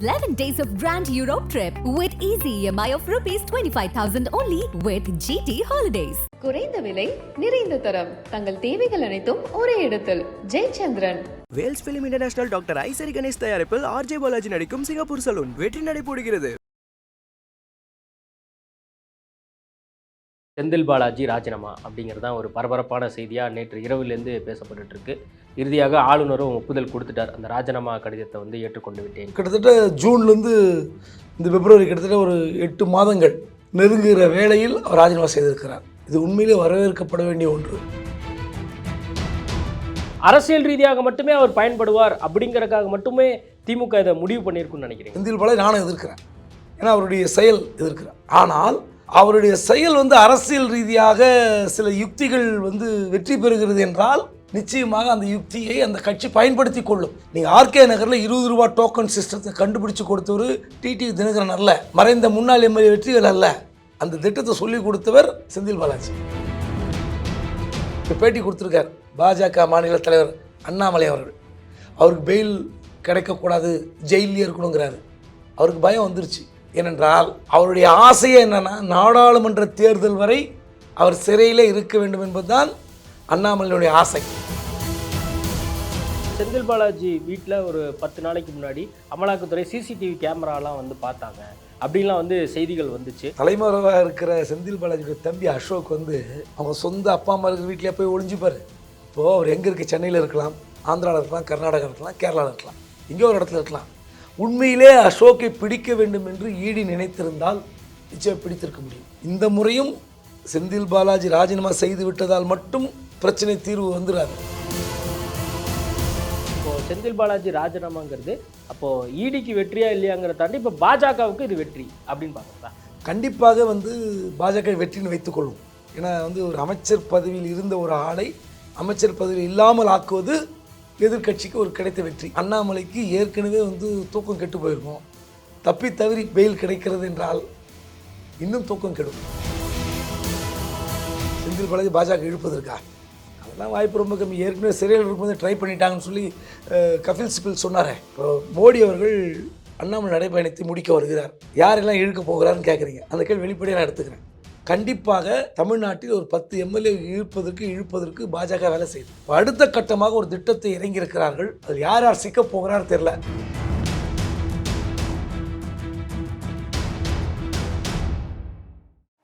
11 days of Grand Europe trip with easy EMI of rupees 25,000 only with GT Holidays. குறைந்த விலை நிறைந்த தரம் தங்கள் தேவைகள் அனைத்தும் ஒரே இடத்தில் Jayachandran. Vels film international doctor Ishari Ganesh தயாரிப்பில் ஆர்ஜே பாலாஜி நடிக்கும் சிங்கப்பூர் சலூன் வெற்றி நடைபோடுகிறது. செந்தில் பாலாஜி ராஜினாமா அப்படிங்கிறது தான் ஒரு பரபரப்பான செய்தியாக நேற்று இரவிலேருந்து பேசப்பட்டு இருக்கு. இறுதியாக ஆளுநரும் ஒப்புதல் கொடுத்துட்டார். அந்த ராஜினாமா கடிதத்தை வந்து ஏற்றுக்கொண்டு விட்டேன். கிட்டத்தட்ட ஜூன்லேருந்து இந்த பிப்ரவரி கிட்டத்தட்ட ஒரு 8 மாதங்கள் நெருங்குகிற வேளையில் அவர் ராஜினாமா செய்திருக்கிறார். இது உண்மையிலே வரவேற்கப்பட வேண்டிய ஒன்று. அரசியல் ரீதியாக மட்டுமே அவர் பயன்படுவார் அப்படிங்கிறதுக்காக மட்டுமே திமுக இதை முடிவு பண்ணியிருக்குன்னு நினைக்கிறேன். செந்தில் பாலாஜி நானும் எதிர்க்கிறேன், ஏன்னா அவருடைய செயல் எதிர்க்கிறேன். ஆனால் அவருடைய செயல் அரசியல் ரீதியாக சில யுக்திகள் வெற்றி பெறுகிறது என்றால் நிச்சயமாக அந்த யுக்தியை அந்த கட்சி பயன்படுத்தி கொள்ளும். நீங்கள் ஆர்கே நகரில் 20 ரூபா டோக்கன் சிஸ்டத்தை கண்டுபிடிச்சு கொடுத்தவர் டிடி தினகரன் அல்ல, மறைந்த முன்னாள் எம்எல்ஏ வெற்றிகள் அல்ல. அந்த திட்டத்தை சொல்லி கொடுத்தவர் செந்தில் பாலாஜி. பேட்டி கொடுத்துருக்கார் பாஜக மாநில தலைவர் அண்ணாமலை அவர்கள். அவருக்கு பெயில் கிடைக்கக்கூடாது, ஜெயிலே இருக்கணுங்கிறாரு. அவருக்கு பயம் வந்துருச்சு. ஏனென்றால் அவருடைய ஆசையே என்னன்னா, நாடாளுமன்ற தேர்தல் வரை அவர் சிறையிலே இருக்க வேண்டும் என்பதுதான் அண்ணாமலையுடைய ஆசை. செந்தில் பாலாஜி வீட்டில் ஒரு 10 நாளைக்கு முன்னாடி அமலாக்கத்துறை சிசிடிவி கேமராலாம் பார்த்தாங்க அப்படின்லாம் செய்திகள் வந்துச்சு. தலைமறைவாக இருக்கிற செந்தில் பாலாஜியோட தம்பி அசோக் அவங்க சொந்த அப்பா அம்மா இருக்கிற வீட்டிலே போய் ஒளிஞ்சுப்பார். இப்போது அவர் எங்கே இருக்க, சென்னையில் இருக்கலாம், ஆந்திராவில் இருக்கலாம், கர்நாடகா இருக்கலாம், கேரளாவில் இருக்கலாம், எங்கேயோ ஒரு இடத்துல இருக்கலாம். உண்மையிலே அசோக்கை பிடிக்க வேண்டும் என்று ஈடி நினைத்திருந்தால் நிச்சயம் பிடித்திருக்க முடியும். இந்த முறையும் செந்தில் பாலாஜி ராஜினாமா செய்து விட்டதால் மட்டும் பிரச்சனை தீர்வு வந்துடாது. இப்போது செந்தில் பாலாஜி ராஜினாமாங்கிறது அப்போது ஈடிக்கு வெற்றியா இல்லையாங்கிறத தாண்டி இப்போ பாஜகவுக்கு இது வெற்றி அப்படின்னு பார்க்குறதா? கண்டிப்பாக பாஜக வெற்றின்னு வைத்துக்கொள்ளும். ஏன்னா ஒரு அமைச்சர் பதவியில் இருந்த ஒரு ஆளை அமைச்சர் பதவியில் இல்லாமல் ஆக்குவது எதிர்கட்சிக்கு ஒரு கிடைத்த வெற்றி. அண்ணாமலைக்கு ஏற்கனவே தூக்கம் கெட்டு போயிருக்கும். தப்பி தவறி பெயில் கிடைக்கிறது என்றால் இன்னும் தூக்கம் கெடும். செந்தில் பாலாஜி பாஜக இழுப்பதற்கா? அதெல்லாம் வாய்ப்பு ரொம்ப கம்மி. ஏற்கனவே சிறையில் இருக்கும்போது ட்ரை பண்ணிட்டாங்கன்னு சொல்லி கபில் சிபில் சொன்னாரே. இப்போ மோடி அவர்கள் அண்ணாமலை நடைபயணத்தை முடிக்க வருகிறார். யாரெல்லாம் இழுக்க போகிறாருன்னு கேட்குறீங்க. அந்த கேள்வி வெளிப்படையாக நான் எடுத்துக்கிறேன். கண்டிப்பாக தமிழ்நாட்டில் ஒரு 10 எம்எல்ஏ இழுப்பதற்கு பாஜக வேலை செய்யுது. அடுத்த கட்டமாக ஒரு திட்டத்தை இறங்கியிருக்கிறார்கள். அது யார் சிக்க போகிறார் தெரியல.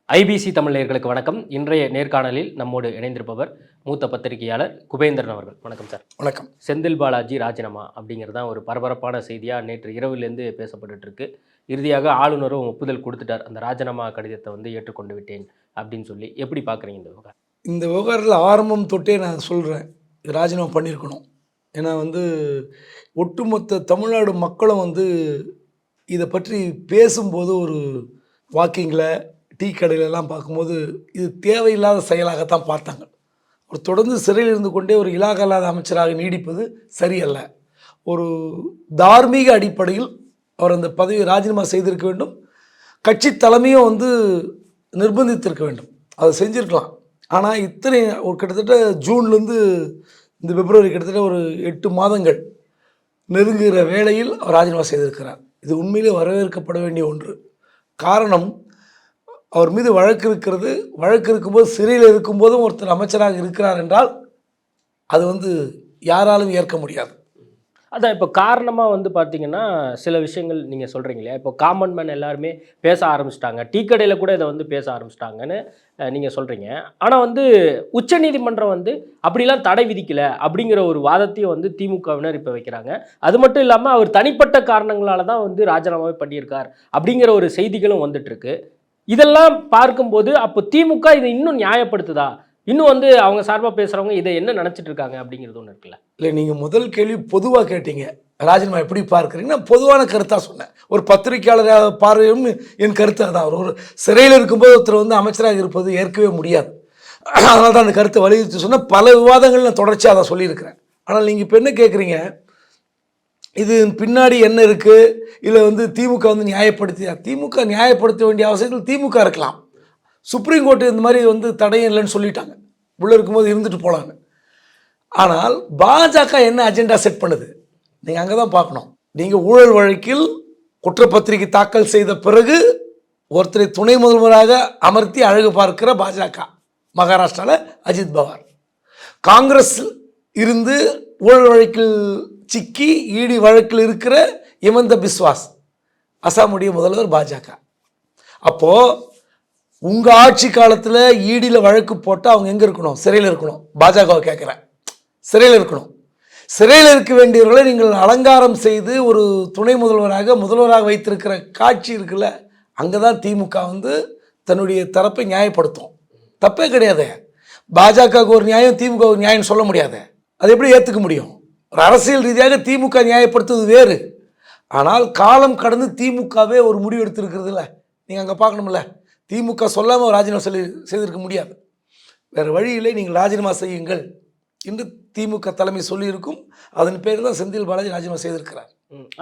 ஐபிசி தமிழ் நேயர்களுக்கு வணக்கம். இன்றைய நேர்காணலில் நம்மோடு இணைந்திருப்பவர் மூத்த பத்திரிகையாளர் குபேந்திரன் அவர்கள். வணக்கம் சார். வணக்கம். செந்தில் பாலாஜி ராஜினாமா அப்படிங்கிறது தான் ஒரு பரபரப்பான செய்தியாக நேற்று இரவிலேருந்து பேசப்பட்டு இருக்கு. இறுதியாக ஆளுநரும் ஒப்புதல் கொடுத்துட்டார். அந்த ராஜினாமா கடிதத்தை ஏற்றுக்கொண்டு விட்டேன் அப்படின்னு சொல்லி. எப்படி பார்க்குறீங்க இந்த விவகாரம்? இந்த விவகாரத்தில் ஆரம்பம் தொட்டே நான் சொல்கிறேன், ராஜினாமா பண்ணியிருக்கணும். ஏன்னா ஒட்டுமொத்த தமிழ்நாடு மக்களும் இதை பற்றி பேசும்போது ஒரு வாக்கிங்கில் டீ கடையிலெல்லாம் பார்க்கும்போது இது தேவையில்லாத செயலாகத்தான் பார்த்தாங்க. ஒரு தொடர்ந்து சிறையில் இருந்து கொண்டே ஒரு இலாகா இல்லாத அமைச்சராக நீடிப்பது சரியல்ல. ஒரு தார்மீக அடிப்படையில் அவர் அந்த பதவியை ராஜினாமா செய்திருக்க வேண்டும். கட்சி தலைமையும் நிர்பந்தித்திருக்க வேண்டும். அதை செஞ்சுருக்கலாம். ஆனால் இத்தனை ஒரு கிட்டத்தட்ட ஜூன்லேருந்து இந்த பிப்ரவரி கிட்டத்தட்ட ஒரு 8 மாதங்கள் நெருங்குகிற வேளையில் அவர் ராஜினாமா செய்திருக்கிறார். இது உண்மையிலே வரவேற்கப்பட வேண்டிய ஒன்று. காரணம், அவர் மீது வழக்கு இருக்கிறது. வழக்கு இருக்கும்போது சிறையில் இருக்கும்போதும் ஒருத்தர் அமைச்சராக இருக்கிறார் என்றால் அது யாராலும் ஏற்க முடியாது. அதான் இப்போ காரணமாக பார்த்தீங்கன்னா சில விஷயங்கள் நீங்கள் சொல்கிறீங்க இல்லையா? இப்போ காமன் மேன் எல்லாருமே பேச ஆரம்பிச்சிட்டாங்க, டீ கடையில் கூட இதை பேச ஆரம்பிச்சிட்டாங்கன்னு நீங்கள் சொல்கிறீங்க. ஆனால் உச்சநீதிமன்றம் அப்படிலாம் தடை விதிக்கலை அப்படிங்கிற ஒரு வாதத்தையும் திமுகவினர் இப்போ வைக்கிறாங்க. அது மட்டும் இல்லாமல் அவர் தனிப்பட்ட காரணங்களால் தான் ராஜினாமாவே பண்ணியிருக்கார் அப்படிங்கிற ஒரு செய்திகளும் வந்துட்டுருக்கு. இதெல்லாம் பார்க்கும்போது அப்போ திமுக இதை இன்னும் நியாயப்படுத்துதா? இன்னும் அவங்க சார்பாக பேசுகிறவங்க இதை என்ன நினச்சிட்டு இருக்காங்க அப்படிங்கிறது ஒன்று இருக்குல்ல? இல்லை, நீங்கள் முதல் கேள்வி பொதுவாக கேட்டீங்க, ராஜினாமா எப்படி பார்க்குறீங்கன்னா பொதுவான கருத்தாக சொன்னேன். ஒரு பத்திரிகையாளராக பார்வையும் என் கருத்து தான். ஒரு சிறையில் இருக்கும்போது ஒருத்தர் அமைச்சராக இருப்பது ஏற்கவே முடியாது. அதனால தான் அந்த கருத்தை வலியுறுத்தி சொன்ன பல விவாதங்கள் நான் தொடர்ச்சியாக அதை சொல்லியிருக்கிறேன். ஆனால் நீங்கள் இப்போ என்ன கேட்குறீங்க, இது பின்னாடி என்ன இருக்குது, இல்லை திமுக நியாயப்படுத்தியா? திமுக நியாயப்படுத்த வேண்டிய அவசியத்தில் திமுக இருக்கலாம். சுப்ரீம் கோர்ட்டு இந்த மாதிரி தடையும் இல்லைன்னு சொல்லிட்டாங்க, உள்ளே இருக்கும்போது இருந்துட்டு போகலான்னு. ஆனால் பாஜக என்ன அஜெண்டா செட் பண்ணுது நீங்கள் அங்கே தான் பார்க்கணும். நீங்கள் ஊழல் வழக்கில் குற்றப்பத்திரிகை தாக்கல் செய்த பிறகு ஒருத்தரை துணை முதல்வராக அமர்த்தி அழகு பார்க்கிற பாஜக. மகாராஷ்டிராவில் அஜித் பவார். காங்கிரஸ் இருந்து ஊழல் வழக்கில் சிக்கி ஈடி வழக்கில் இருக்கிற ஹிமந்த பிஸ்வாஸ், அசாமுடைய முதல்வர் பாஜக. அப்போது உங்கள் ஆட்சி காலத்தில் ஈடியில் வழக்கு போட்டால் அவங்க எங்கே இருக்கணும்? சிறையில் இருக்கணும். பாஜகவை கேட்குறேன், சிறையில் இருக்கணும். சிறையில் இருக்க வேண்டியவர்களை நீங்கள் அலங்காரம் செய்து ஒரு துணை முதல்வராக வைத்திருக்கிற காட்சி இருக்குல்ல, அங்கே தான் திமுக வந்து தன்னுடைய தரப்பை நியாயப்படுத்தும். தப்பே கிடையாது. பாஜகவுக்கு ஒரு நியாயம், திமுக ஒரு நியாயம் சொல்ல முடியாது. அது எப்படி ஏற்றுக்க முடியும்? ஒரு அரசியல் ரீதியாக திமுக நியாயப்படுத்துவது வேறு. ஆனால் காலம் கடந்து திமுகவே ஒரு முடிவு எடுத்திருக்கிறது இல்லை. நீங்கள் அங்கே பார்க்கணும்ல, திமுக சொல்லாமல் ராஜினாமா செய்திருக்க முடியாது. வேறு வழியிலே நீங்கள் ராஜினாமா செய்யுங்கள் என்று திமுக தலைமை சொல்லியிருக்கும். அதன் பேர் தான் செந்தில் பாலாஜி ராஜினாமா செய்திருக்கிறார்.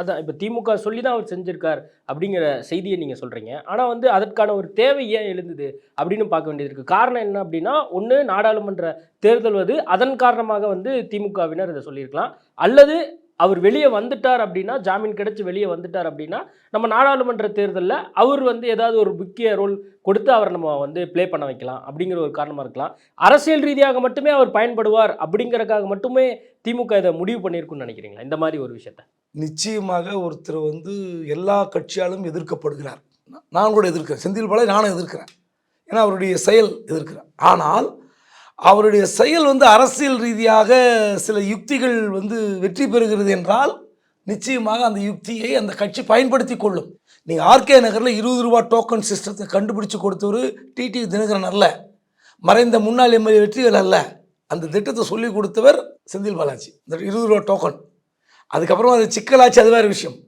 அதான் இப்போ திமுக சொல்லி தான் அவர் செஞ்சிருக்கார் அப்படிங்கிற செய்தியை நீங்கள் சொல்கிறீங்க. ஆனால் வந்து அதற்கான ஒரு தேவை ஏன் எழுந்தது அப்படின்னு பார்க்க வேண்டியது இருக்குது. காரணம் என்ன அப்படின்னா, ஒன்று நாடாளுமன்ற தேர்தல் வந்து அதன் காரணமாக வந்து திமுகவினர் இதை சொல்லியிருக்கலாம். அல்லது அவர் வெளியே வந்துட்டார் அப்படின்னா, ஜாமீன் கிடைச்சி வெளியே வந்துட்டார் அப்படின்னா, நம்ம நாடாளுமன்ற தேர்தலில் அவர் வந்து ஏதாவது ஒரு முக்கிய ரோல் கொடுத்து அவரை நம்ம வந்து ப்ளே பண்ண வைக்கலாம் அப்படிங்கிற ஒரு காரணமாக இருக்கலாம். அரசியல் ரீதியாக மட்டுமே அவர் பயன்படுவார் அப்படிங்கிறதுக்காக மட்டுமே திமுக இதை முடிவு பண்ணியிருக்குன்னு நினைக்கிறீங்களா இந்த மாதிரி ஒரு விஷயத்தை? நிச்சயமாக ஒருத்தர் வந்து எல்லா கட்சியாலும் எதிர்க்கப்படுகிறார். நான் கூட எதிர்க்கிறேன், செந்தில் பாலாஜி நானும் எதிர்க்கிறேன். ஏன்னா அவருடைய செயல் எதிர்க்கிறேன். ஆனால் அவருடைய செயல் வந்து அரசியல் ரீதியாக சில யுக்திகள் வந்து வெற்றி பெறுகிறது என்றால் நிச்சயமாக அந்த யுக்தியை அந்த கட்சி பயன்படுத்தி கொள்ளும். நீங்கள் ஆர்கே நகரில் 20 ரூபா டோக்கன் சிஸ்டத்தை கண்டுபிடிச்சு கொடுத்தவர் டிடி தினகரன் அல்ல, மறைந்த முன்னாள் எம்எல்ஏ வெற்றிகள் அல்ல. அந்த திட்டத்தை சொல்லி கொடுத்தவர் செந்தில் பாலாஜி. இந்த 20 ரூபா டோக்கன் அதுக்கப்புறம் அது சிக்கலாச்சு, அது வேறு விஷயம்.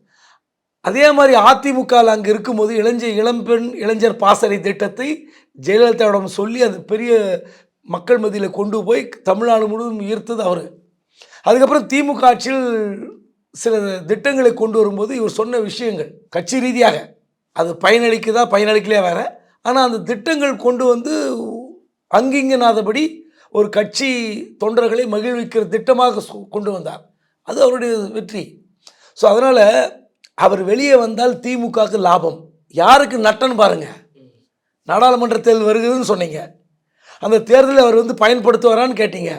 அதே மாதிரி அதிமுகவில் அங்கே இருக்கும்போது இளம்பெண் இளைஞர் பாசறை திட்டத்தை ஜெயலலிதாவிடம் சொல்லி அது பெரிய மக்கள் மத்தியில் கொண்டு போய் தமிழ்நாடு முழுவதும் ஈர்த்தது அவர். அதுக்கப்புறம் திமுக ஆட்சியில் சில திட்டங்களை கொண்டு வரும்போது இவர் சொன்ன விஷயங்கள் கட்சி ரீதியாக அது பயனளிக்கலையா வேறு. ஆனால் அந்த திட்டங்கள் கொண்டு வந்து அங்கிங்கனாதபடி ஒரு கட்சி தொண்டர்களை மகிழ்விக்கிற திட்டமாக கொண்டு வந்தார். அது அவருடைய வெற்றி. ஸோ அதனால் அவர் வெளியே வந்தால் திமுகவுக்கு லாபம். யாருக்கு நட்டன்னு பாருங்கள். நாடாளுமன்ற தேர்தல் வருகிறதுன்னு சொன்னீங்க, அந்த தேர்தலில் அவர் வந்து பயன்படுத்துவாரான்னு கேட்டீங்க.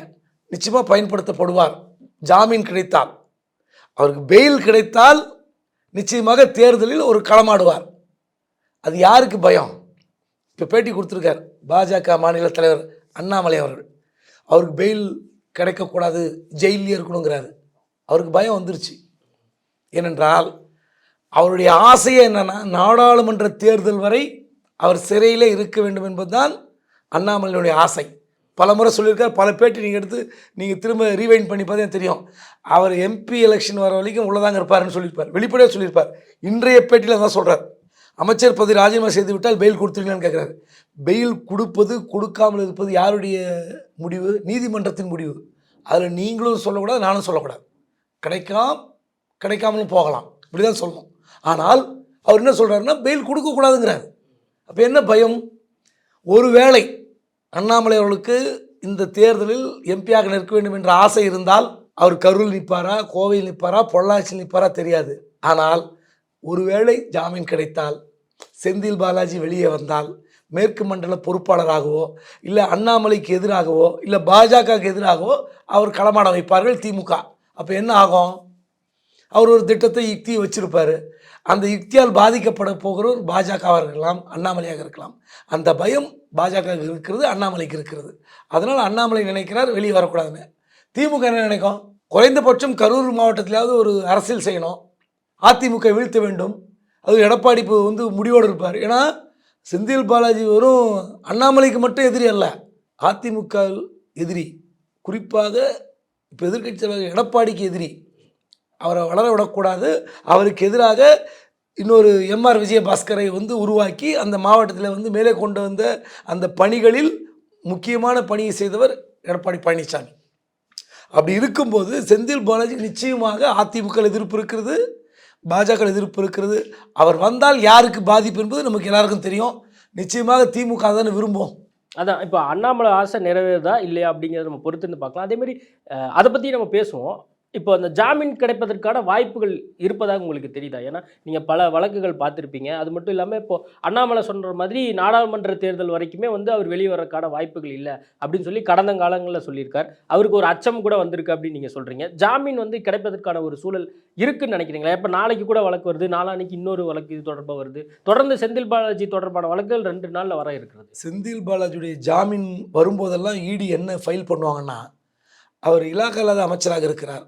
நிச்சயமாக பயன்படுத்தப்படுவார். ஜாமீன் கிடைத்தால், அவருக்கு பெயில் கிடைத்தால் நிச்சயமாக தேர்தலில் ஒரு களமாடுவார். அது யாருக்கு பயம்? இப்போ பேட்டி கொடுத்துருக்கார் பாஜக மாநில தலைவர் அண்ணாமலை அவர்கள். அவருக்கு பெயில் கிடைக்கக்கூடாது, ஜெயிலே இருக்கணுங்கிறாரு. அவருக்கு பயம் வந்துருச்சு. ஏனென்றால் அவருடைய ஆசையே என்னென்னா, நாடாளுமன்ற தேர்தல் வரை அவர் சிறையில் இருக்க வேண்டும் என்பதுதான் அண்ணாமலையுடைய ஆசை. பல முறை சொல்லியிருக்கார். பல பேட்டி நீங்கள் எடுத்து நீங்கள் திரும்ப ரீவைண்ட் பண்ணி பார்த்தீங்கன்னா தெரியும். அவர் எம்பி எலெக்ஷன் வர வரைக்கும் உள்ளதாங்க இருப்பாருன்னு சொல்லியிருப்பார். வெளிப்படையாக சொல்லியிருப்பார். இன்றைய பேட்டியில் தான் சொல்கிறார், அமைச்சர் பதவி ராஜினாமா செய்து விட்டால் பெயில் கொடுத்துருங்கன்னு கேட்குறாரு. பெயில் கொடுப்பது கொடுக்காமல் இருப்பது யாருடைய முடிவு? நீதிமன்றத்தின் முடிவு. அதில் நீங்களும் சொல்லக்கூடாது, நானும் சொல்லக்கூடாது. கிடைக்காமலும் போகலாம், இப்படி தான் சொல்லணும். ஆனால் அவர் என்ன சொல்கிறாருன்னா, பெயில் கொடுக்கக்கூடாதுங்கிறார். அப்போ என்ன பயம்? ஒருவேளை அண்ணாமலை அவர்களுக்கு இந்த தேர்தலில் எம்பியாக நிற்க வேண்டும் என்ற ஆசை இருந்தால் அவர் கரூரில் நிற்பாரா, கோவையில் நிற்பாரா, பொள்ளாச்சியில் நிற்பாரா தெரியாது. ஆனால் ஒருவேளை ஜாமீன் கிடைத்தால், செந்தில் பாலாஜி வெளியே வந்தால், மேற்கு மண்டல பொறுப்பாளராகவோ இல்லை அண்ணாமலைக்கு எதிராகவோ இல்லை பாஜகவுக்கு எதிராகவோ அவர் களமாட வைப்பார்கள் திமுக. அப்போ என்ன ஆகும்? அவர் ஒரு திட்டத்தை யுக்தியை வச்சிருப்பார். அந்த யுக்தியால் பாதிக்கப்பட போகிறவர் பாஜகவாக இருக்கலாம், அண்ணாமலையாக இருக்கலாம். அந்த பயம் பாஜகவுக்கு இருக்கிறது, அண்ணாமலைக்கு இருக்கிறது. அதனால் அண்ணாமலை நினைக்கிறார் வெளியே வரக்கூடாதுன்னு. திமுக என்ன நினைக்கும்? குறைந்தபட்சம் கரூர் மாவட்டத்திலாவது ஒரு அரசியல் செய்யணும், அதிமுக வீழ்த்த வேண்டும். அது எடப்பாடி இப்போ வந்து முடிவோடு இருப்பார். ஏன்னா செந்தில் பாலாஜி வெறும் அண்ணாமலைக்கு மட்டும் எதிரி அல்ல, அதிமுக எதிரி. குறிப்பாக இப்போ எதிர்க்கட்சி தலைவர் எடப்பாடிக்கு எதிரி. அவரை வளர விடக்கூடாது. அவருக்கு எதிராக இன்னொரு எம்ஆர் விஜயபாஸ்கரை வந்து உருவாக்கி அந்த மாவட்டத்தில் வந்து மேலே கொண்டு வந்த அந்த பணிகளில் முக்கியமான பணியை செய்தவர் எடப்பாடி பழனிசாமி. அப்படி இருக்கும்போது செந்தில் பாலாஜி நிச்சயமாக அதிமுக எதிர்ப்பு இருக்கிறது, பாஜக எதிர்ப்பு இருக்கிறது. அவர் வந்தால் யாருக்கு பாதிப்பு என்பது நமக்கு எல்லாருக்கும் தெரியும். நிச்சயமாக திமுக தானே விரும்பும். அதான் இப்போ அண்ணாமலை ஆசை நிறைவேறதா இல்லையா அப்படிங்கிறத நம்ம பொறுத்துன்னு பார்க்கலாம். அதேமாதிரி அதை பற்றி நம்ம பேசுவோம். இப்போ அந்த ஜாமீன் கிடைப்பதற்கான வாய்ப்புகள் இருப்பதாக உங்களுக்கு தெரியுதா? ஏன்னா நீங்கள் பல வழக்குகள் பார்த்துருப்பீங்க. அது மட்டும் இல்லாமல் இப்போ அண்ணாமலை சொல்கிற மாதிரி நாடாளுமன்ற தேர்தல் வரைக்குமே வந்து அவர் வெளியே வரக்கான வாய்ப்புகள் இல்லை அப்படின்னு சொல்லி கடந்த காலங்களில் சொல்லியிருக்கார். அவருக்கு ஒரு அச்சம் கூட வந்திருக்கு அப்படின்னு நீங்கள் சொல்கிறீங்க. ஜாமீன் வந்து கிடைப்பதற்கான ஒரு சூழல் இருக்குன்னு நினைக்கிறீங்களா? இப்போ நாளைக்கு கூட வழக்கு வருது, நாளான்னைக்கு இன்னொரு வழக்கு இது தொடர்பாக வருது. தொடர்ந்து செந்தில் பாலாஜி தொடர்பான வழக்குகள் 2 நாளில் வர இருக்கிறது. செந்தில் பாலாஜியுடைய ஜாமீன் வரும்போதெல்லாம் இடி என்ன ஃபைல் பண்ணுவாங்கன்னா, அவர் இலாகா இல்லாத அமைச்சராக இருக்கிறார்,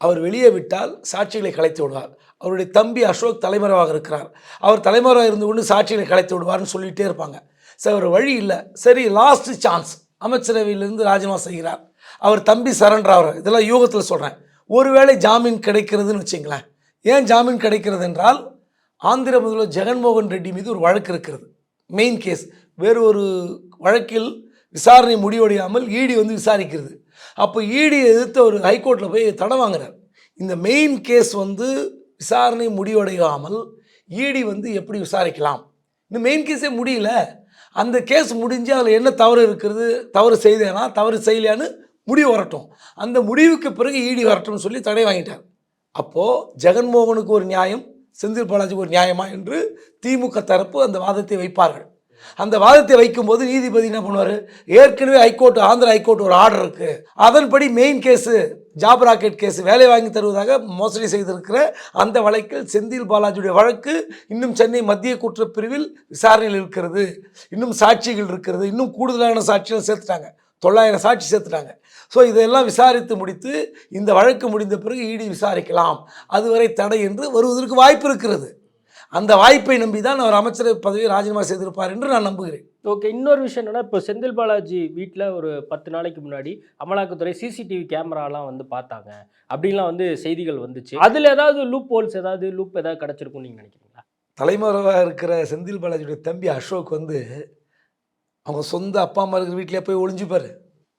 அவர் வெளியே விட்டால் சாட்சிகளை கலைத்து விடுவார், அவருடைய தம்பி அசோக் தலைமறைவாக இருக்கிறார், அவர் தலைமறைவாக இருந்து கொண்டு சாட்சிகளை கலைத்து விடுவார்னு சொல்லிகிட்டே இருப்பாங்க. சரி, ஒரு வழி இல்லை, சரி லாஸ்ட் சான்ஸ், அமைச்சரவையிலிருந்து ராஜினாமா செய்கிறார், அவர் தம்பி சரண்டர் ஆகிறார். இதெல்லாம் யூகத்தில் சொல்கிறேன். ஒருவேளை ஜாமீன் கிடைக்கிறதுன்னு வச்சுங்களேன். ஏன் ஜாமீன் கிடைக்கிறது என்றால், ஆந்திர முதல்வர் ஜெகன்மோகன் ரெட்டி மீது ஒரு வழக்கு இருக்கிறது, மெயின் கேஸ். வேறு ஒரு வழக்கில் விசாரணை முடிவடையாமல் இடி வந்து விசாரிக்கிறது. அப்போ இடியை எதிர்த்து ஒரு ஹைகோர்ட்டில் போய் தடை வாங்குறார். இந்த மெயின் கேஸ் வந்து விசாரணை முடிவடையாமல் இடி வந்து எப்படி விசாரிக்கலாம்? இந்த மெயின் கேஸே முடியல. அந்த கேஸ் முடிஞ்சு அதில் என்ன தவறு இருக்கிறது, தவறு செய்தேனா தவறு செய்யலையான்னு முடிவு வரட்டும், அந்த முடிவுக்கு பிறகு இடி வரட்டும்னு சொல்லி தடை வாங்கிட்டார். அப்போது ஜெகன்மோகனுக்கு ஒரு நியாயம், செந்தில் பாலாஜிக்கு ஒரு நியாயமா என்று திமுக தரப்பு அந்த வாதத்தை வைப்பார்கள். அந்த வாதத்தை வைக்கும்போது நீதிபதி என்ன பண்ணுவார், ஏற்கனவே ஹைகோர்ட், ஆந்திர ஹைகோர்ட் ஒரு ஆர்டர் இருக்குது, அதன்படி main case job racket case, வேலை வாங்கி தருவதாக மோசடி செய்திருக்கிற அந்த வழக்கில் செந்தில் பாலாஜியுடைய வழக்கு இன்னும் சென்னை மத்திய குற்றப்பிரிவில் விசாரணையில் இருக்கிறது, இன்னும் சாட்சிகள் இருக்கிறது, இன்னும் கூடுதலான சாட்சிகள் சேர்த்துட்டாங்க, 900 சாட்சி சேர்த்துட்டாங்க. ஸோ இதெல்லாம் விசாரித்து முடித்து இந்த வழக்கு முடிந்த பிறகு இடி விசாரிக்கலாம், அதுவரை தடை என்று வருவதற்கு வாய்ப்பு இருக்கிறது. அந்த வாய்ப்பை நம்பி தான் அவர் அமைச்சர் பதவியை ராஜினாமா செய்திருப்பார் என்று நான் நம்புகிறேன். ஓகே, இன்னொரு விஷயம் என்னன்னா, இப்போ செந்தில் பாலாஜி வீட்டில் ஒரு 10 நாளைக்கு முன்னாடி அமலாக்கத்துறை சிசிடிவி கேமராலாம் வந்து பார்த்தாங்க அப்படின்லாம் வந்து செய்திகள் வந்துச்சு. அதில் ஏதாவது லூப் ஹோல்ஸ், லூப் ஏதாவது கிடச்சிருக்கும்னு நீங்கள் நினைக்கிறீங்களா? தலைமறைவாக இருக்கிற செந்தில் பாலாஜியுடைய தம்பி அசோக் வந்து அவங்க சொந்த அப்பா அம்மா இருக்கிற வீட்டிலே போய் ஒளிஞ்சுப்பார்.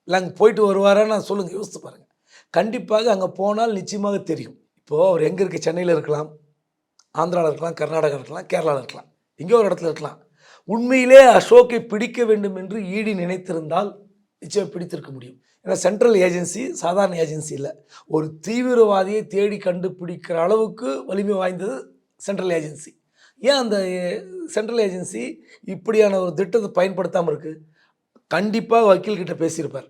இல்லை அங்கே போயிட்டு வருவாரான்னு நான் சொல்லுங்கள், யோசித்து பாருங்கள். கண்டிப்பாக அங்கே போனால் நிச்சயமாக தெரியும். இப்போது அவர் எங்கே இருக்க, சென்னையில் இருக்கலாம், ஆந்திராவில் இருக்கலாம், கர்நாடகா இருக்கலாம், கேரளாவில் இருக்கலாம், எங்கேயோ ஒரு இடத்துல இருக்கலாம். உண்மையிலே அசோக்கை பிடிக்க வேண்டும் என்று இடி நினைத்திருந்தால் நிச்சயம் பிடித்திருக்க முடியும். ஏன்னா சென்ட்ரல் ஏஜென்சி சாதாரண ஏஜென்சி இல்லை, ஒரு தீவிரவாதியை தேடி கண்டுபிடிக்கிற அளவுக்கு வலிமை வாய்ந்தது சென்ட்ரல் ஏஜென்சி. ஏன் அந்த சென்ட்ரல் ஏஜென்சி இப்படியான ஒரு திட்டத்தை பயன்படுத்தாமல் இருக்குது? கண்டிப்பாக வக்கீல்கிட்ட பேசியிருப்பார்,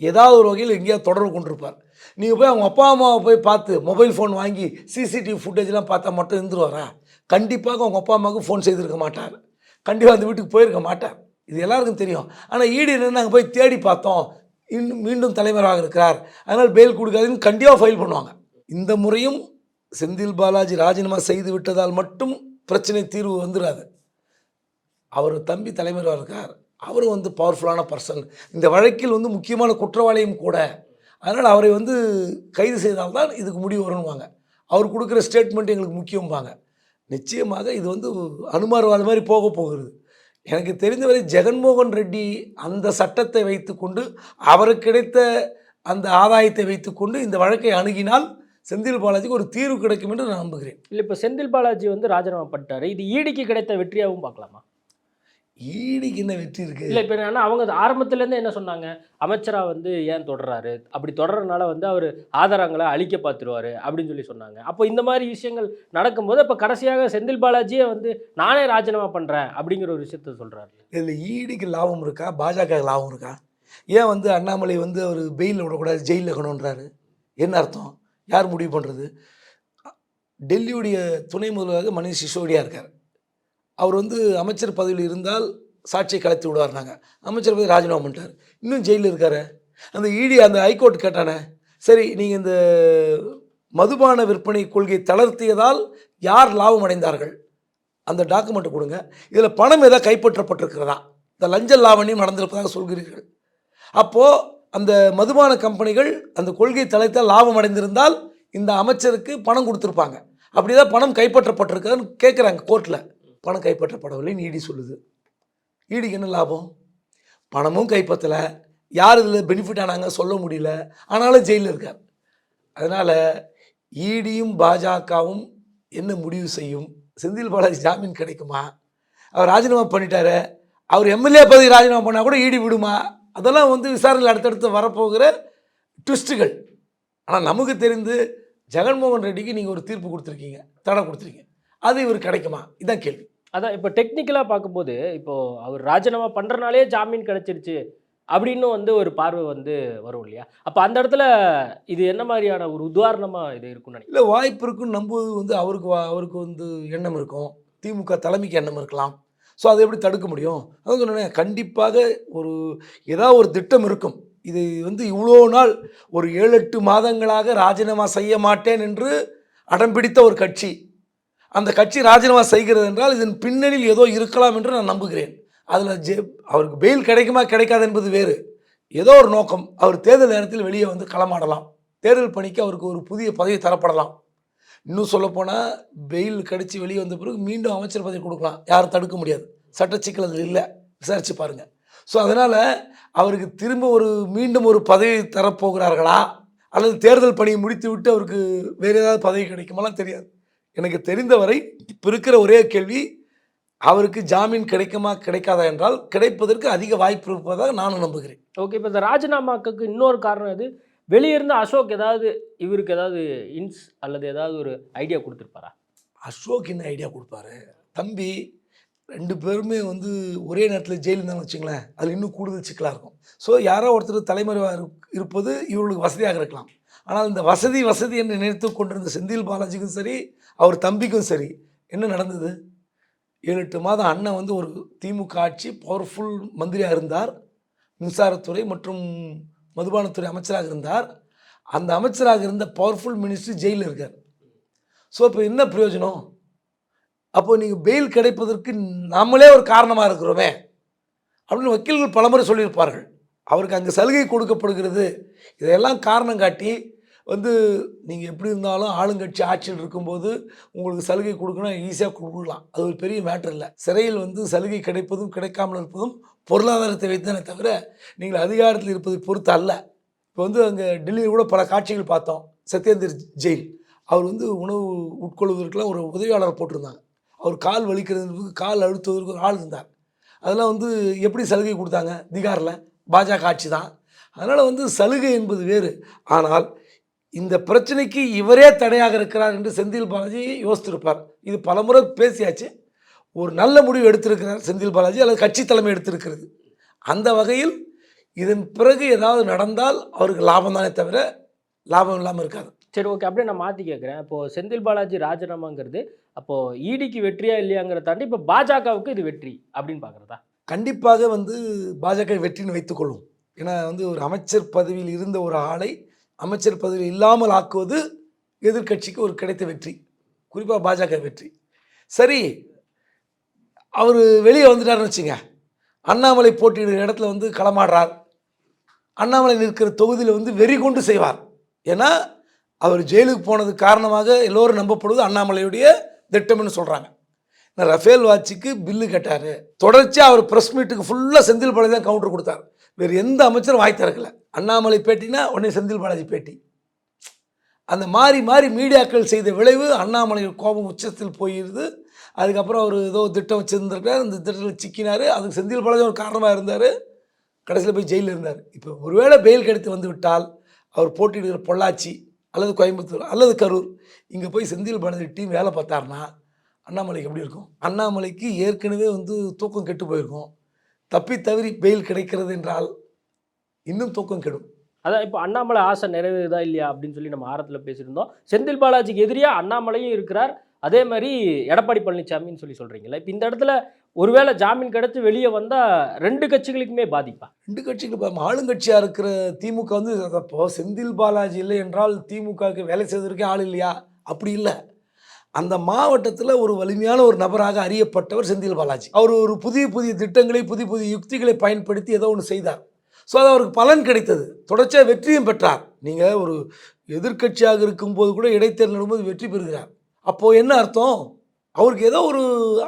ஏதாவது ஒரு வகையில் எங்கேயாவது தொடர்பு கொண்டிருப்பார். நீங்கள் போய் அவங்க அப்பா அம்மாவை போய் பார்த்து மொபைல் ஃபோன் வாங்கி சிசிடிவி ஃபுட்டேஜ்லாம் பார்த்தா மட்டும் இருந்துருவாரா? கண்டிப்பாக அவங்க அப்பா அம்மாவுக்கு ஃபோன் செய்திருக்க மாட்டார், கண்டிப்பாக அந்த வீட்டுக்கு போயிருக்க மாட்டார். இது எல்லாருக்கும் தெரியும். ஆனால் ஈடு என்ன, நாங்கள் போய் தேடி பார்த்தோம், மீண்டும் தலைவராக இருக்கிறார், அதனால் பெயில் கொடுக்காதுன்னு கண்டிப்பாக ஃபைல் பண்ணுவாங்க. இந்த முறையும் செந்தில் பாலாஜி ராஜினாமா செய்து விட்டதால் மட்டும் பிரச்சனை தீர்வு வந்துடாது. அவர் தம்பி தலைவராக இருக்கார், அவரும் வந்து பவர்ஃபுல்லான பர்சன், இந்த வழக்கில் வந்து முக்கியமான குற்றவாளியும் கூட, அதனால் அவரை வந்து கைது செய்தால்தான் இதுக்கு முடிவு வரணுவாங்க. அவர் கொடுக்குற ஸ்டேட்மெண்ட் எங்களுக்கு முக்கியம்பாங்க. நிச்சயமாக இது வந்து அனுமார்வாத மாதிரி போகிறது. எனக்கு தெரிந்தவரை ஜெகன்மோகன் ரெட்டி அந்த சட்டத்தை வைத்துக்கொண்டு, அவருக்கு கிடைத்த அந்த ஆதாயத்தை வைத்துக்கொண்டு இந்த வழக்கை அணுகினால் செந்தில் பாலாஜிக்கு ஒரு தீர்வு கிடைக்கும் என்று நான் நம்புகிறேன். இல்லை, இப்போ செந்தில் பாலாஜி வந்து ராஜினாமா பண்ணிட்டாரு, இது ஈடிக்கு கிடைத்த வெற்றியாகவும் பார்க்கலாமா? ஈடிக்கு என்ன வெற்றி இருக்குது? இல்லை, இப்போ என்னன்னா அவங்க ஆரம்பத்துலேருந்து என்ன சொன்னாங்க, அமைச்சராக வந்து ஏன் தொடர்றாரு, அப்படி தொடர்றதுனால வந்து அவர் ஆதாரங்களை அழிக்க பார்த்துருவார் அப்படின்னு சொல்லி சொன்னாங்க. அப்போ இந்த மாதிரி விஷயங்கள் நடக்கும்போது இப்போ கடைசியாக செந்தில் பாலாஜியே வந்து நானே ராஜினாமா பண்ணுறேன் அப்படிங்கிற ஒரு விஷயத்த சொல்கிறாரு. இதில் ஈடிக்கு லாபம் இருக்கா, பாஜக லாபம் இருக்கா? ஏன் வந்து அண்ணாமலை வந்து அவர் பெயிலில் விடக்கூடாது, ஜெயிலில் இருக்கணுன்றாரு? என்ன அர்த்தம்? யார் முடிவு பண்ணுறது? டெல்லியுடைய துணை முதல்வராக மணிஷ் சிசோடியா இருக்கார். அவர் வந்து அமைச்சர் பதவியில் இருந்தால் சாட்சியை கலைத்து விடுவார், நாங்கள் அமைச்சர் பதவி ராஜினாமா பண்ணிட்டார், இன்னும் ஜெயிலில் இருக்கார். அந்த இடி அந்த ஹைகோர்ட் கேட்டானே, சரி நீங்கள் இந்த மதுபான விற்பனை கொள்கையை தளர்த்தியதால் யார் லாபம் அடைந்தார்கள், அந்த டாக்குமெண்ட்டை கொடுங்க, இதில் பணம் எதாவது கைப்பற்றப்பட்டிருக்கிறதா, இந்த லஞ்ச லாவணியம் நடந்திருப்பதாக சொல்கிறீர்கள். அப்போது அந்த மதுபான கம்பெனிகள் அந்த கொள்கை தளர்த்தால் லாபம் அடைந்திருந்தால் இந்த அமைச்சருக்கு பணம் கொடுத்துருப்பாங்க. அப்படி தான் பணம் கைப்பற்றப்பட்டிருக்கான்னு கேட்குறாங்க கோர்ட்டில். பணம் கைப்பற்றப்படவில்லைன்னு இடி சொல்லுது. ஈடிக்கு என்ன லாபம்? பணமும் கைப்பற்றலை, யார் இதில் பெனிஃபிட் ஆனாங்க சொல்ல முடியல, ஆனாலும் ஜெயிலில் இருக்கார். அதனால் ஈடியும் பாஜகவும் என்ன முடிவு செய்யும்? செந்தில் பாலாஜி ஜாமீன் கிடைக்குமா? அவர் ராஜினாமா பண்ணிட்டாரு, அவர் எம்எல்ஏ பதவி ராஜினாமா பண்ணால் கூட ஈடி விடுமா? அதெல்லாம் வந்து விசாரணையில் அடுத்தடுத்து வரப்போகிற ட்விஸ்ட்டுகள். ஆனால் நமக்கு தெரிந்து ஜெகன்மோகன் ரெட்டிக்கு நீங்கள் ஒரு தீர்ப்பு கொடுத்துருக்கீங்க, தடை கொடுத்துருக்கீங்க. அது இவர் கிடைக்குமா? இதுதான் கேள்வி. அதான் இப்போ டெக்னிக்கலாக பார்க்கும்போது இப்போது அவர் ராஜினாமா பண்ணுறனாலே ஜாமீன் கிடச்சிருச்சு அப்படின்னு வந்து ஒரு பார்வை வந்து வரும் இல்லையா? அப்போ அந்த இடத்துல இது என்ன மாதிரியான ஒரு உதாரணமாக இது இருக்குன்னு நினைக்கிறேன். இல்லை, வாய்ப்பு இருக்குன்னு நம்புவது வந்து அவருக்கு வந்து எண்ணம் இருக்கும், திமுக தலைமைக்கு எண்ணம் இருக்கலாம். ஸோ அதை எப்படி தடுக்க முடியும்? அதான் சொன்னேன், கண்டிப்பாக ஒரு ஏதாவது ஒரு திட்டம் இருக்கும். இது வந்து இவ்வளோ நாள் ஒரு 7-8 மாதங்களாக ராஜினாமா செய்ய மாட்டேன் என்று அடம்பிடித்த ஒரு கட்சி, அந்த கட்சி ராஜினாமா செய்கிறது என்றால் இதன் பின்னணியில் ஏதோ இருக்கலாம் என்று நான் நம்புகிறேன். அதில் அவருக்கு பெயில் கிடைக்குமா கிடைக்காது என்பது வேறு. ஏதோ ஒரு நோக்கம், அவர் தேர்தல் நேரத்தில் வெளியே வந்து களமாடலாம், தேர்தல் பணிக்கு அவருக்கு ஒரு புதிய பதவி தரப்படலாம். இன்னும் சொல்லப்போனால் பெயில் கிடைச்சி வெளியே வந்த பிறகு மீண்டும் அமைச்சர் பதவி கொடுக்கலாம், யாரும் தடுக்க முடியாது. சட்ட சிக்கல் அதில் இல்லை, விசாரித்து பாருங்கள். ஸோ அதனால் அவருக்கு திரும்ப மீண்டும் ஒரு பதவி தரப்போகிறார்களா, அல்லது தேர்தல் பணியை முடித்து விட்டு அவருக்கு வேறு ஏதாவது பதவி கிடைக்குமாலாம் தெரியாது. எனக்கு தெரிந்தவரை இப்போ இருக்கிற ஒரே கேள்வி, அவருக்கு ஜாமீன் கிடைக்குமா கிடைக்காதா என்றால் கிடைப்பதற்கு அதிக வாய்ப்பு இருப்பதாக நானும் நம்புகிறேன். ஓகே, இப்போ இந்த ராஜினாமாக்கு இன்னொரு காரணம் இது, வெளியே இருந்து அசோக் ஏதாவது இவருக்கு ஏதாவது இன்ஸ் அல்லது ஏதாவது ஒரு ஐடியா கொடுத்துருப்பாரா? அசோக் என்ன ஐடியா கொடுப்பாரு? தம்பி 2 பேருமே வந்து ஒரே நேரத்தில் ஜெயிலில் இருந்தாலும் வச்சுங்களேன், அதில் இன்னும் கூடுதல் சிக்கலாக இருக்கும். ஸோ யாரோ ஒருத்தர் தலைமறைவாக இருப்பது இவர்களுக்கு வசதியாக இருக்கலாம். ஆனால் இந்த வசதி என்று நினைத்து கொண்டிருந்த செந்தில் பாலாஜிக்கும் சரி, அவர் தம்பிக்கும் சரி, என்ன நடந்தது? 7-8 மாதம் அண்ணன் வந்து ஒரு திமுக ஆட்சி பவர்ஃபுல் மந்திரியாக இருந்தார், மின்சாரத்துறை மற்றும் மதுபானத்துறை அமைச்சராக இருந்தார். அந்த அமைச்சராக இருந்த பவர்ஃபுல் மினிஸ்டர் ஜெயிலில் இருக்கார். ஸோ இப்போ என்ன பிரயோஜனம்? அப்போ நீங்கள் பெயில் கிடைப்பதற்கு நம்மளே ஒரு காரணமாக இருக்கிறோமே அப்படின்னு வக்கீல்கள் பலமுறை சொல்லியிருப்பார்கள். அவருக்கு அங்கே சலுகை கொடுக்கப்படுகிறது, இதையெல்லாம் காரணம் காட்டி வந்து நீங்கள் எப்படி இருந்தாலும் ஆளுங்கட்சி ஆட்சியில் இருக்கும்போது உங்களுக்கு சலுகை கொடுக்கணும், ஈஸியாக கொடுக்கலாம், அது ஒரு பெரிய மேட்டர் இல்லை. சிறையில் வந்து சலுகை கிடைப்பதும் கிடைக்காமல் இருப்பதும் பொருளாதாரத்தை வைத்தானே தவிர நீங்கள் அதிகாரத்தில் இருப்பதை பொறுத்து அல்ல. இப்போ வந்து அங்கே டெல்லியில் கூட பல காட்சிகள் பார்த்தோம். சத்யேந்தர் ஜெயில், அவர் வந்து உணவு உட்கொள்வதற்கெல்லாம் ஒரு உதவியாளர் போட்டிருந்தாங்க. அவர் கால் வலிக்கிறதுக்கு, கால் அழுத்துவதற்கு ஒரு ஆள் இருந்தார். அதெல்லாம் வந்து எப்படி சலுகை கொடுத்தாங்க? திகாரில் பாஜக ஆட்சி தான். அதனால் வந்து சலுகை என்பது வேறு. ஆனால் இந்த பிரச்சனைக்கு இவரே தடையாக இருக்கிறார் என்று செந்தில் பாலாஜி யோசித்திருப்பார். இது பலமுறை பேசியாச்சு. ஒரு நல்ல முடிவு எடுத்திருக்கிறார் செந்தில் பாலாஜி, அல்லது கட்சி தலைமை எடுத்திருக்கிறது. அந்த வகையில் இதன் பிறகு ஏதாவது நடந்தால் அவருக்கு லாபம் தானே தவிர லாபம் இல்லாமல் இருக்காது. சரி, ஓகே, அப்படியே நான் மாற்றி கேட்குறேன். இப்போது செந்தில் பாலாஜி ராஜினாமாங்கிறது அப்போது ஈடிக்கு வெற்றியா இல்லையாங்கிறத தாண்டி இப்போ பாஜகவுக்கு இது வெற்றி அப்படின்னு பார்க்குறதா? கண்டிப்பாக வந்து பாஜக வெற்றின்னு வைத்துக்கொள்ளும். ஏன்னா வந்து ஒரு அமைச்சர் பதவியில் இருந்த ஒரு ஆளை அமைச்சர் பதவியில் இல்லாமல் ஆக்குவது எதிர்கட்சிக்கு ஒரு கிடைத்த வெற்றி, குறிப்பாக பாஜக வெற்றி. சரி, அவர் வெளியே வந்துட்டாருன்னு வச்சுங்க, அண்ணாமலை போட்டியிடுற இடத்துல வந்து களமாடுறார், அண்ணாமலை நிற்கிற தொகுதியில் வந்து வெறி கொண்டு செய்வார். ஏன்னா அவர் ஜெயிலுக்கு போனது காரணமாக எல்லோரும் நம்பப்படுவது அண்ணாமலையுடைய திட்டம்னு சொல்கிறாங்க. ரஃபேல் வாட்சிக்கு பில்லு கேட்டார், தொடர்ச்சியாக அவர் ப்ரெஸ் மீட்டுக்கு ஃபுல்லாக செந்தில் பாலாஜி தான் கவுண்டர் கொடுத்தார். வேறு எந்த அமைச்சரும் வாய் திறக்கலை. அண்ணாமலை பேட்டினா உடனே செந்தில் பாலாஜி பேட்டி. அந்த மாறி மாறி மீடியாக்கள் செய்த விளைவு அண்ணாமலை கோபம் உச்சத்தில் போயிடுது. அதுக்கப்புறம் அவர் ஏதோ திட்டம் வச்சுருந்துருக்கார், அந்த திட்டத்தில் சிக்கினார். அதுக்கு செந்தில் பாலாஜி ஒரு காரணமாக இருந்தார், கடைசியில் போய் ஜெயிலில் இருந்தார். இப்போ ஒருவேளை பெயில் கிடைத்து வந்து விட்டால் அவர் போட்டியிடுகிற பொள்ளாச்சி அல்லது கோயம்புத்தூர் அல்லது கரூர், இங்கே போய் செந்தில் பாலாஜி டீம் வேலை பார்த்தாருன்னா அண்ணாமலைக்கு எப்படி இருக்கும்? அண்ணாமலைக்கு ஏற்கனவே வந்து தூக்கம் கெட்டு போயிருக்கும். தப்பி தவறி பெயில் கிடைக்கிறது என்றால் இன்னும் தூக்கம் கெடும். அதான் இப்போ அண்ணாமலை ஆசை நிறைவேறுதா இல்லையா அப்படின்னு சொல்லி நம்ம ஆரத்தில் பேசியிருந்தோம். செந்தில் பாலாஜிக்கு எதிரியாக அண்ணாமலையும் இருக்கிறார், அதே மாதிரி எடப்பாடி பழனிசாமின்னு சொல்லி சொல்கிறீங்களா? இப்போ இந்த இடத்துல ஒருவேளை ஜாமீன் கிடைத்து வெளியே வந்தால் 2 கட்சிகளுக்குமே பாதிப்பா? 2 கட்சிகளுக்கு ஆளுங்கட்சியாக இருக்கிற திமுக வந்து அப்போது செந்தில் பாலாஜி இல்லை என்றால் திமுகவுக்கு வேலை செய்வதற்கே ஆள் இல்லையா? அப்படி இல்லை. அந்த மாவட்டத்தில் ஒரு வலிமையான ஒரு நபராக அறியப்பட்டவர் செந்தில் பாலாஜி. அவர் ஒரு புதிய புதிய திட்டங்களை, புதிய புதிய யுக்திகளை பயன்படுத்தி ஏதோ ஒன்று செய்தார். ஸோ அது அவருக்கு பலன் கிடைத்தது, தொடர்ச்சியாக வெற்றியும் பெற்றார். நீங்கள் ஒரு எதிர்க்கட்சியாக இருக்கும்போது கூட இடைத்தேர்தல் நடக்கும்போது வெற்றி பெறுகிறார். அப்போது என்ன அர்த்தம்? அவருக்கு ஏதோ ஒரு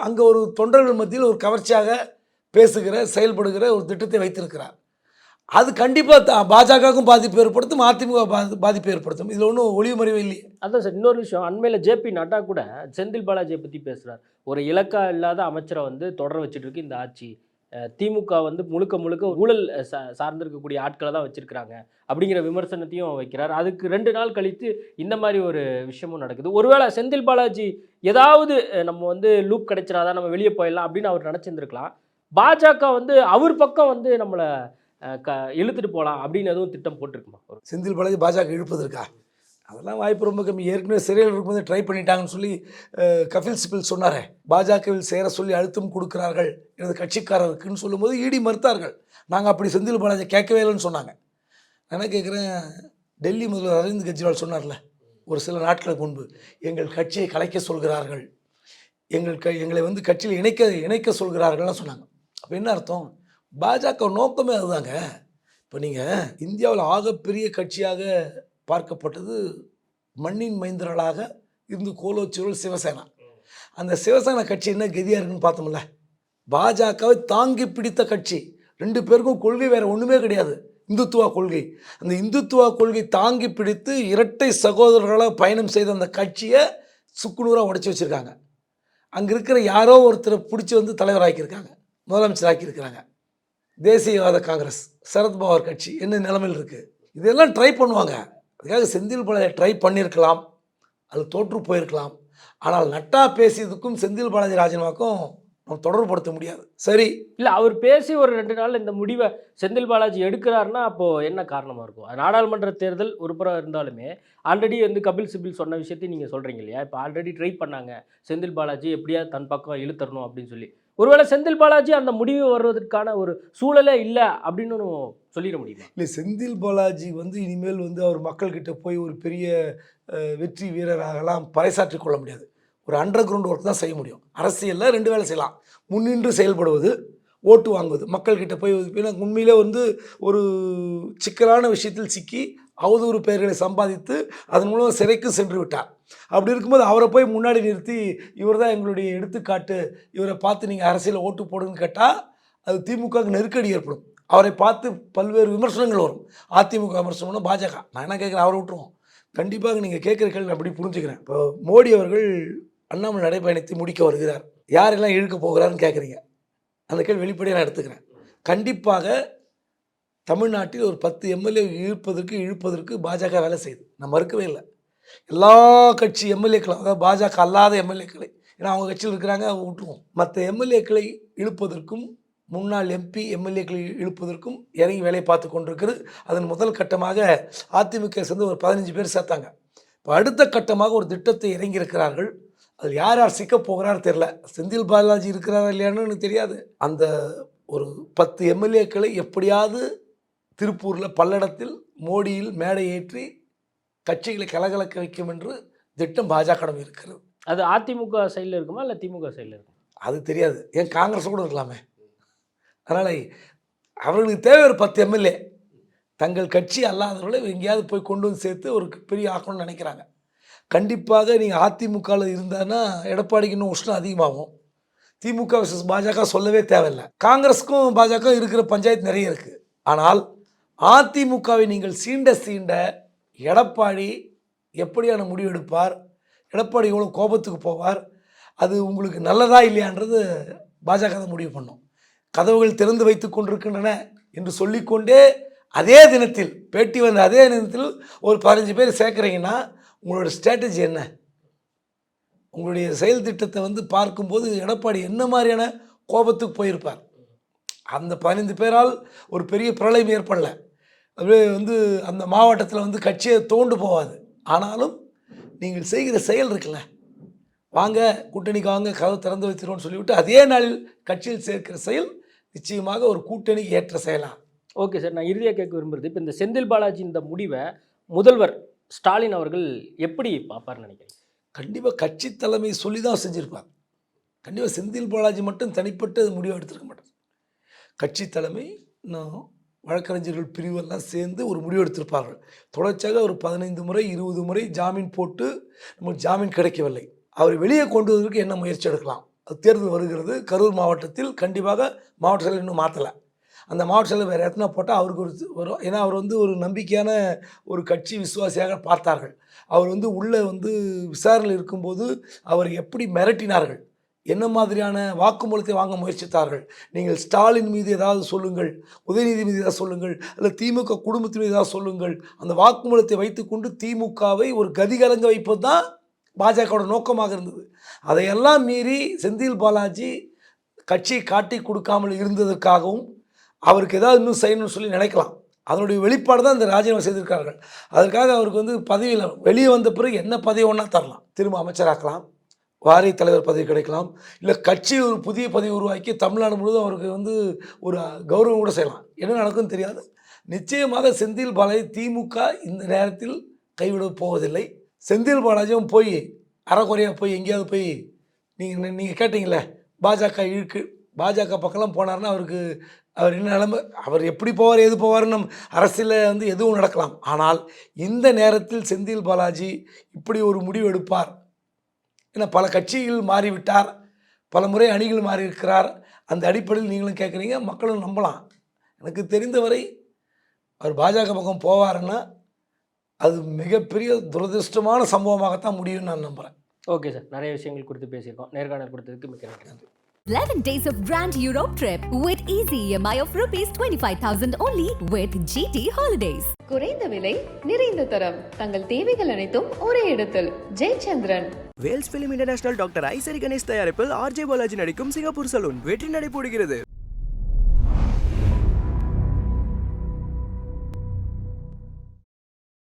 அங்கே ஒரு தொண்டர்கள் மத்தியில் ஒரு கவர்ச்சியாக பேசுகிற, செயல்படுகிற ஒரு திட்டத்தை வைத்திருக்கிறார். அது கண்டிப்பாக பாஜகவுக்கும் பாதிப்பு ஏற்படுத்தும், அதிமுக பாதிப்பு ஏற்படுத்தும். இதில் ஒன்றும் ஒளிவு மறைவு இல்லையே. அதான் சார், இன்னொரு விஷயம், அண்மையில் ஜேபி நட்டா கூட செந்தில் பாலாஜியை பற்றி பேசுகிறார். ஒரு இலக்கா இல்லாத அமைச்சரை வந்து தொடர வச்சுட்டு இருக்கு இந்த ஆட்சி, திமுக வந்து முழுக்க முழுக்க ஊழல் சார்ந்திருக்கக்கூடிய ஆட்களை தான் வச்சிருக்கிறாங்க அப்படிங்கிற விமர்சனத்தையும் வைக்கிறார். அதுக்கு 2 நாள் கழித்து இந்த மாதிரி ஒரு விஷயமும் நடக்குது. ஒருவேளை செந்தில் பாலாஜி ஏதாவது நம்ம வந்து லூப் கிடைச்சிடாதான் நம்ம வெளியே போயிடலாம் அப்படின்னு அவர் நினச்சிருந்துருக்கலாம். பாஜக வந்து அவர் பக்கம் வந்து நம்மளை இழுத்துட்டு போகலாம் அப்படின்னு எதுவும் திட்டம் போட்டிருக்குமா? செந்தில் பாலாஜி பாஜக இழுப்பதற்கா? அதெல்லாம் வாய்ப்பு ரொம்ப கம்மி. ஏற்கனவே சிறையில் இருக்கும்போது ட்ரை பண்ணிட்டாங்கன்னு சொல்லி கபில் சிபில் சொன்னாரே, பாஜகவில் சேர சொல்லி அழுத்தம் கொடுக்கிறார்கள் எனது கட்சிக்காரருக்குன்னு சொல்லும்போது இடி மறுத்தார்கள். நாங்கள் அப்படி செந்தில் பாலாஜி கேட்கவே இல்லைன்னு சொன்னாங்க. நான் கேட்குறேன், டெல்லி முதல்வர் அரவிந்த் கெஜ்ரிவால் சொன்னார்ல ஒரு சில நாட்களுக்கு முன்பு, எங்கள் கட்சியை கலைக்க சொல்கிறார்கள், எங்களை வந்து கட்சியில் இணைக்க சொல்கிறார்கள்லாம் சொன்னாங்க. அப்போ என்ன அர்த்தம்? பாஜக நோக்கமே அதுதாங்க. இப்போ நீங்கள் இந்தியாவில் ஆகப்பெரிய கட்சியாக பார்க்கப்பட்டது மண்ணின் மைந்தர்களாக இருந்து கோலோச்சுவல் சிவசேனா. அந்த சிவசேனா கட்சி என்ன கதியாக இருக்குன்னு பார்த்தோம்ல, பாஜகவை தாங்கி பிடித்த கட்சி. 2 பேருக்கும் கொள்கை வேறு ஒன்றுமே கிடையாது, இந்துத்துவா கொள்கை. அந்த இந்துத்துவா கொள்கை தாங்கி பிடித்து இரட்டை சகோதரர்களாக பயணம் செய்த அந்த கட்சியை சுக்குநூறாக உடைச்சி வச்சுருக்காங்க. அங்கே இருக்கிற யாரோ ஒருத்தரை பிடிச்சி வந்து தலைவராக்கியிருக்காங்க, முதலமைச்சராக்கியிருக்கிறாங்க. தேசியவாத காங்கிரஸ், சரத்பவார் கட்சி என்ன நிலைமையில் இருக்குது? இதெல்லாம் ட்ரை பண்ணுவாங்க. அதுக்காக செந்தில் பாலாஜி ட்ரை பண்ணியிருக்கலாம், அது தோற்று போயிருக்கலாம். ஆனால் நட்டா பேசியதுக்கும் செந்தில் பாலாஜி ராஜினாமாக்கும் நம்ம தொடர்புபடுத்த முடியாது. சரி, இல்லை அவர் பேசி ஒரு 2 நாள் இந்த முடிவை செந்தில் பாலாஜி எடுக்கிறாருன்னா அப்போது என்ன காரணமாக இருக்கும்? நாடாளுமன்ற தேர்தல் ஒரு புறம் இருந்தாலுமே ஆல்ரெடி வந்து கபில் சிபில் சொன்ன விஷயத்தையும் நீங்கள் சொல்கிறீங்க இல்லையா? இப்போ ஆல்ரெடி ட்ரை பண்ணாங்க செந்தில் பாலாஜி எப்படியா தன் பக்கம் இழுத்தரணும் அப்படின்னு சொல்லி. ஒருவேளை செந்தில் பாலாஜி அந்த முடிவு வருவதற்கான ஒரு சூழலே இல்லை அப்படின்னு சொல்லிட முடியுமா? இல்லை, செந்தில் பாலாஜி வந்து இனிமேல் வந்து அவர் மக்கள்கிட்ட போய் ஒரு பெரிய வெற்றி வீரராகலாம் பறைசாற்றிக் கொள்ள முடியாது. ஒரு அண்டர் கிரவுண்ட் ஒர்க் தான் செய்ய முடியும். அரசியலில் 2 வேலை செய்யலாம். முன்னின்று செயல்படுவது, ஓட்டு வாங்குவது, மக்கள்கிட்ட போய் உண்மையிலே வந்து ஒரு சிக்கலான விஷயத்தில் சிக்கி அவதூறு பெயர்களை சம்பாதித்து அதன் மூலம் சிறைக்கு சென்று விட்டார். அப்படி இருக்கும்போது அவரை போய் முன்னாடி நிறுத்தி இவர் தான் எங்களுடைய எடுத்துக்காட்டு, இவரை பார்த்து நீங்கள் அரசியலில் ஓட்டு போடுன்னு கேட்டால் அது திமுகவுக்கு நெருக்கடி ஏற்படும். அவரை பார்த்து பல்வேறு விமர்சனங்கள் வரும். அதிமுக விமர்சனம்னா பாஜக. நான் என்ன கேட்குறேன், அவரை விட்டுருவோம். கண்டிப்பாக நீங்கள் கேட்குற கேள்வி அப்படி புரிஞ்சுக்கிறேன். இப்போ மோடி அவர்கள் அண்ணாமலை நடைபயணத்தை முடிக்க வருகிறார், யாரெல்லாம் இழுக்க போகிறாருன்னு கேட்குறீங்க. அந்த கேள்வி வெளிப்படையாக நான் எடுத்துக்கிறேன். கண்டிப்பாக தமிழ்நாட்டில் ஒரு 10 எம்எல்ஏ இழுப்பதற்கு பாஜக வேலை செய்யுது, நான் மறுக்கவே இல்லை. எல்லா கட்சி எம்எல்ஏக்களும், அதாவது பாஜக அல்லாத எம்எல்ஏக்களை, ஏன்னா அவங்க கட்சியில் இருக்கிறாங்க, அவங்க விட்டுருவோம். மற்ற எம்எல்ஏக்களை இழுப்பதற்கும் முன்னாள் எம்பி எம்எல்ஏக்களை இழுப்பதற்கும் இறங்கி வேலை பார்த்து கொண்டிருக்கிறது. அதன் முதல் கட்டமாக அதிமுக சேர்ந்து ஒரு 15 பேர் சேர்த்தாங்க. இப்போ அடுத்த கட்டமாக ஒரு திட்டத்தை இறங்கியிருக்கிறார்கள். அதில் யார் யார் சிக்க போகிறார் தெரில. செந்தில் பாலாஜி இருக்கிறாரா இல்லையான்னு எனக்கு தெரியாது. அந்த ஒரு 10 எம்எல்ஏக்களை எப்படியாவது திருப்பூரில் பல்லடத்தில் மோடியில் மேடை ஏற்றி கட்சிகளை கலகலக்க வைக்கும் என்று திட்டம் பாஜகவிடம் இருக்கிறது. அது அதிமுக சைடில் இருக்குமா இல்லை திமுக சைடில் இருக்குமா அது தெரியாது. ஏன் காங்கிரஸ் கூட இருக்கலாமே. அதனால் அவர்களுக்கு தேவை ஒரு 10 எம்எல்ஏ தங்கள் கட்சி அல்லாதவர்களை எங்கேயாவது போய் கொண்டு வந்து சேர்த்து ஒரு பெரிய ஆக்கணும்னு நினைக்கிறாங்க. கண்டிப்பாக நீங்கள் அதிமுகவில் இருந்தான்னா எடப்பாடிக்கு இன்னும் உஷ்ணம் அதிகமாகும். திமுக vs பாஜக சொல்லவே தேவையில்லை. காங்கிரஸுக்கும் பாஜக இருக்கிற பஞ்சாயத்து நிறைய இருக்குது. ஆனால் அதிமுகவை நீங்கள் சீண்ட எடப்பாடி எப்படியான முடிவு எடுப்பார், எடப்பாடி எவ்வளோ கோபத்துக்கு போவார், அது உங்களுக்கு நல்லதா இல்லையான்றது பாஜக தான் முடிவு பண்ணும். கதவுகள் திறந்து வைத்து கொண்டிருக்கின்றன என்று சொல்லிக்கொண்டே அதே தினத்தில் பேட்டி வந்த அதே தினத்தில் ஒரு 15 பேர் சேர்க்குறீங்கன்னா உங்களோட ஸ்ட்ராட்டஜி என்ன? உங்களுடைய செயல் திட்டத்தை வந்து பார்க்கும்போது எடப்பாடி என்ன மாதிரியான கோபத்துக்கு போயிருப்பார். அந்த 15 பேரால் ஒரு பெரிய பிரளயம் ஏற்படலை. அப்படியே வந்து அந்த மாவட்டத்தில் வந்து கட்சியை தோண்டு போகாது. ஆனாலும் நீங்கள் செய்கிற செயல் இருக்குல்ல, வாங்க கூட்டணிக்கு வாங்க கதவு திறந்து வைத்திருவோம்னு சொல்லிவிட்டு அதே நாளில் கட்சியில் சேர்க்கிற செயல் நிச்சயமாக ஒரு கூட்டணிக்கு ஏற்ற செயலா? ஓகே சார், நான் இறுதியாக கேட்க விரும்புகிறது, இப்போ இந்த செந்தில் பாலாஜி இந்த முடிவை முதல்வர் ஸ்டாலின் அவர்கள் எப்படி பார்ப்பார்னு நினைக்கிறேன்? கண்டிப்பாக கட்சி தலைமை சொல்லி தான் செஞ்சுருப்பார். கண்டிப்பாக செந்தில் பாலாஜி மட்டும் தனிப்பட்ட முடிவை எடுத்துருக்க மாட்டார். கட்சி தலைமை வழக்கறிஞர்கள் பிரிவெல்லாம் சேர்ந்து ஒரு முடிவு எடுத்திருப்பார்கள். தொடர்ச்சியாக ஒரு 15 முறை 20 முறை ஜாமீன் போட்டு நமக்கு ஜாமீன் கிடைக்கவில்லை. அவரை வெளியே கொண்டு வருவதற்கு என்ன முயற்சி எடுக்கலாம்? அது தேர்தல் வருகிறது. கரூர் மாவட்டத்தில் கண்டிப்பாக மாவட்ட செயலர் இன்னும் மாற்றலை. அந்த மாவட்ட செயலர் வேறு எத்தனை போட்டால் அவருக்கு வரும். ஏன்னா அவர் வந்து ஒரு நம்பிக்கையான ஒரு கட்சி விசுவாசியாக பார்த்தார்கள். அவர் வந்து உள்ளே வந்து விசாரணையில் இருக்கும்போது அவர் எப்படி மிரட்டினார்கள், என்ன மாதிரியான வாக்குமூலத்தை வாங்க முயற்சித்தார்கள். நீங்கள் ஸ்டாலின் மீது ஏதாவது சொல்லுங்கள், உதயநிதி மீது ஏதாவது சொல்லுங்கள், அல்ல திமுக குடும்பத்தின் மீது ஏதாவது சொல்லுங்கள். அந்த வாக்குமூலத்தை வைத்துக்கொண்டு திமுகவை ஒரு கதிகலங்க வைப்பது தான் பாஜகவோட நோக்கமாக இருந்தது. அதையெல்லாம் மீறி செந்தில் பாலாஜி கட்சியை காட்டி கொடுக்காமல் இருந்ததற்காகவும் அவருக்கு ஏதாவது இன்னும் செய்யணும்னு சொல்லி நினைக்கலாம். அதனுடைய வெளிப்பாடு தான் இந்த ராஜினாமா செய்திருக்கார்கள். அதற்காக அவருக்கு வந்து பதவியில் வெளியே வந்த பிறகு என்ன பதவி ஒன்றா தரலாம், திரும்ப அமைச்சராக்கலாம், வாரிய தலைவர் பதவி கிடைக்கலாம், இல்லை கட்சி ஒரு புதிய பதவி உருவாக்கி தமிழ்நாடு முழுவதும் அவருக்கு வந்து ஒரு கௌரவம் கூட செய்யலாம். என்ன நடக்கும்னு தெரியாது. நிச்சயமாக செந்தில் பாலாஜி திமுக இந்த நேரத்தில் கைவிட போவதில்லை. செந்தில் பாலாஜியும் போய் அறக்குறையாக போய் எங்கேயாவது போய் நீங்கள் கேட்டிங்களே பாஜக இழுக்கு, பாஜக பக்கம்லாம் போனார்னா அவர் என்ன நிலைமை, அவர் எப்படி போவார் எது போவார்னு அரசியலில் வந்து எதுவும் நடக்கலாம். ஆனால் இந்த நேரத்தில் செந்தில் பாலாஜி இப்படி ஒரு முடிவு எடுப்பார். ஏன்னா பல கட்சிகள் மாறிவிட்டார், பல முறை அணிகள் மாறி இருக்கிறார். அந்த அடிப்படையில் நீங்களும் கேட்குறீங்க, மக்களும் நம்பலாம். எனக்கு தெரிந்தவரை அவர் பாஜக பக்கம் போவாருன்னா அது மிகப்பெரிய துரதிருஷ்டமான சம்பவமாகத்தான் முடியும்னு நான் நம்புகிறேன். ஓகே சார், நிறைய விஷயங்கள் கொடுத்து பேசியிருக்கோம். நேர்காணல் கொடுத்ததுக்கு மிக்க நன்றி. 11 days of grand Europe trip with easy EMI of rupees 25,000 only with GT Holidays. குறைந்த விலை, நிறைந்த தரம், தங்கள் தேவைகள் அனைத்தும் ஒரே இடத்தில். Jayachandran. Vels film international doctor Ishari Ganesh தயாரிப்பில் ஆர்ஜே பாலாஜி நடிக்கும் சிங்கப்பூர் சலூன் வெற்றி நடைபோடுகிறது.